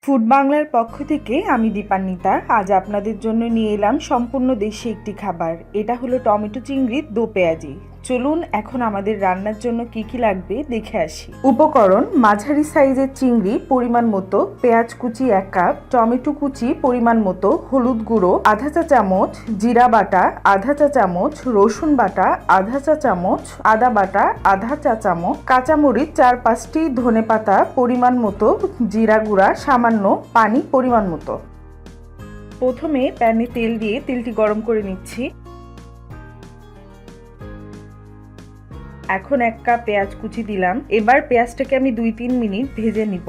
Food বাংলার পক্ষ থেকে আমি দীপান্বিতা। আজ আপনাদের জন্য নিয়ে এলাম সম্পূর্ণ দেশি একটি খাবার। এটা হলো টমেটো চিংড়ির দো পেঁয়াজি। চলুন এখন আমাদের রান্নার জন্য কি কি লাগবে দেখে আসি। উপকরণ: মাঝারি সাইজের চিংড়ি পরিমাণ মতো, পেঁয়াজ কুচি 1 কাপ, টমেটো কুচি পরিমাণ মতো, হলুদ গুঁড়ো আধা চা চামচ, জিরা বাটা আধা চা চামচ, রসুন বাটা আধা চা চামচ, আদা বাটা আধা চা চামচ, কাঁচামরিচ 4-5টি, ধনেপাতা পরিমাণ মতো, জিরা গুঁড়া সামান্য, পানি পরিমাণ মতো। প্রথমে প্যানে তেল দিয়ে তেলটি গরম করে নিচ্ছি। এখন 1 কাপ পেঁয়াজ কুচি দিলাম। এবার পেঁয়াজটাকে আমি 2-3 মিনিট ভেজে নিব।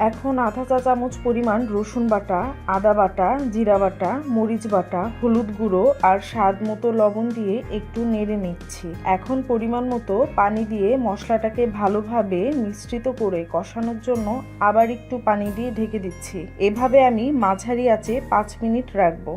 এখন আধা চা চামচ পরিমাণ রসুন বাটা, আদা বাটা, জিরা বাটা, মরিচ বাটা, হলুদ গুঁড়ো আর স্বাদ মতো লবণ দিয়ে একটু নেড়ে নিচ্ছি। এখন পরিমাণ মতো পানি দিয়ে মশলাটাকে ভালোভাবে মিশ্রিত করে কষানোর জন্য আবার একটু পানি দিয়ে ঢেকে দিচ্ছি। এভাবে আমি মাঝারি আঁচে 5 মিনিট রাখবো।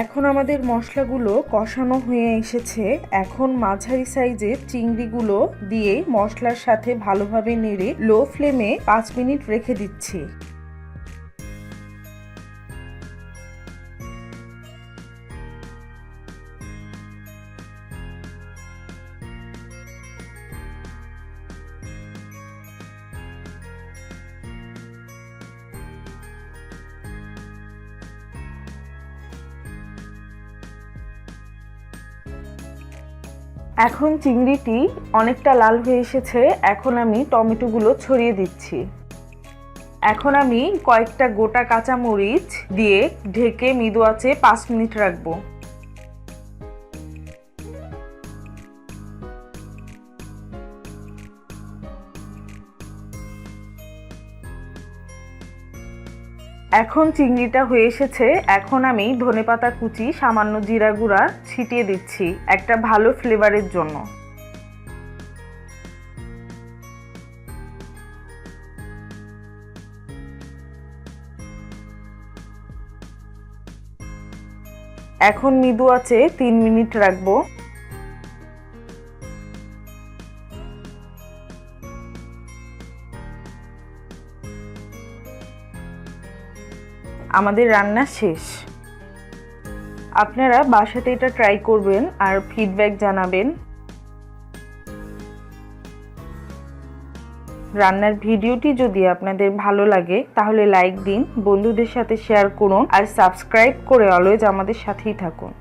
এখন আমাদের মশলাগুলো কষানো হয়ে এসেছে। এখন মাঝারি সাইজের চিংড়িগুলো দিয়ে মশলার সাথে ভালোভাবে নেড়ে লো ফ্লেমে 5 মিনিট রেখে দিচ্ছি। এখন চিংড়িটি অনেকটা লাল হয়ে এসেছে। এখন আমি টমেটোগুলো ছড়িয়ে দিচ্ছি। এখন আমি কয়েকটা গোটা কাঁচামরিচ দিয়ে ঢেকে মৃদু আঁচে 5 মিনিট রাখবো। এখন চিংড়িটা হয়ে এসেছে। এখন আমি ধনেপাতা কুচি, সামান্য জিরা গুঁড়া ছিটিয়ে দিচ্ছি একটা ভালো ফ্লেভারের জন্য। এখন মৃদু আঁচে 3 মিনিট রাখবো। আমাদের রান্না শেষ। আপনারা বাসাতে এটা ট্রাই করবেন আর ফিডব্যাক জানাবেন। রান্নার ভিডিওটি যদি আপনাদের ভালো লাগে তাহলে লাইক দিন, বন্ধুদের সাথে শেয়ার করুন আর সাবস্ক্রাইব করে অলওয়েজ আমাদের সাথেই থাকুন।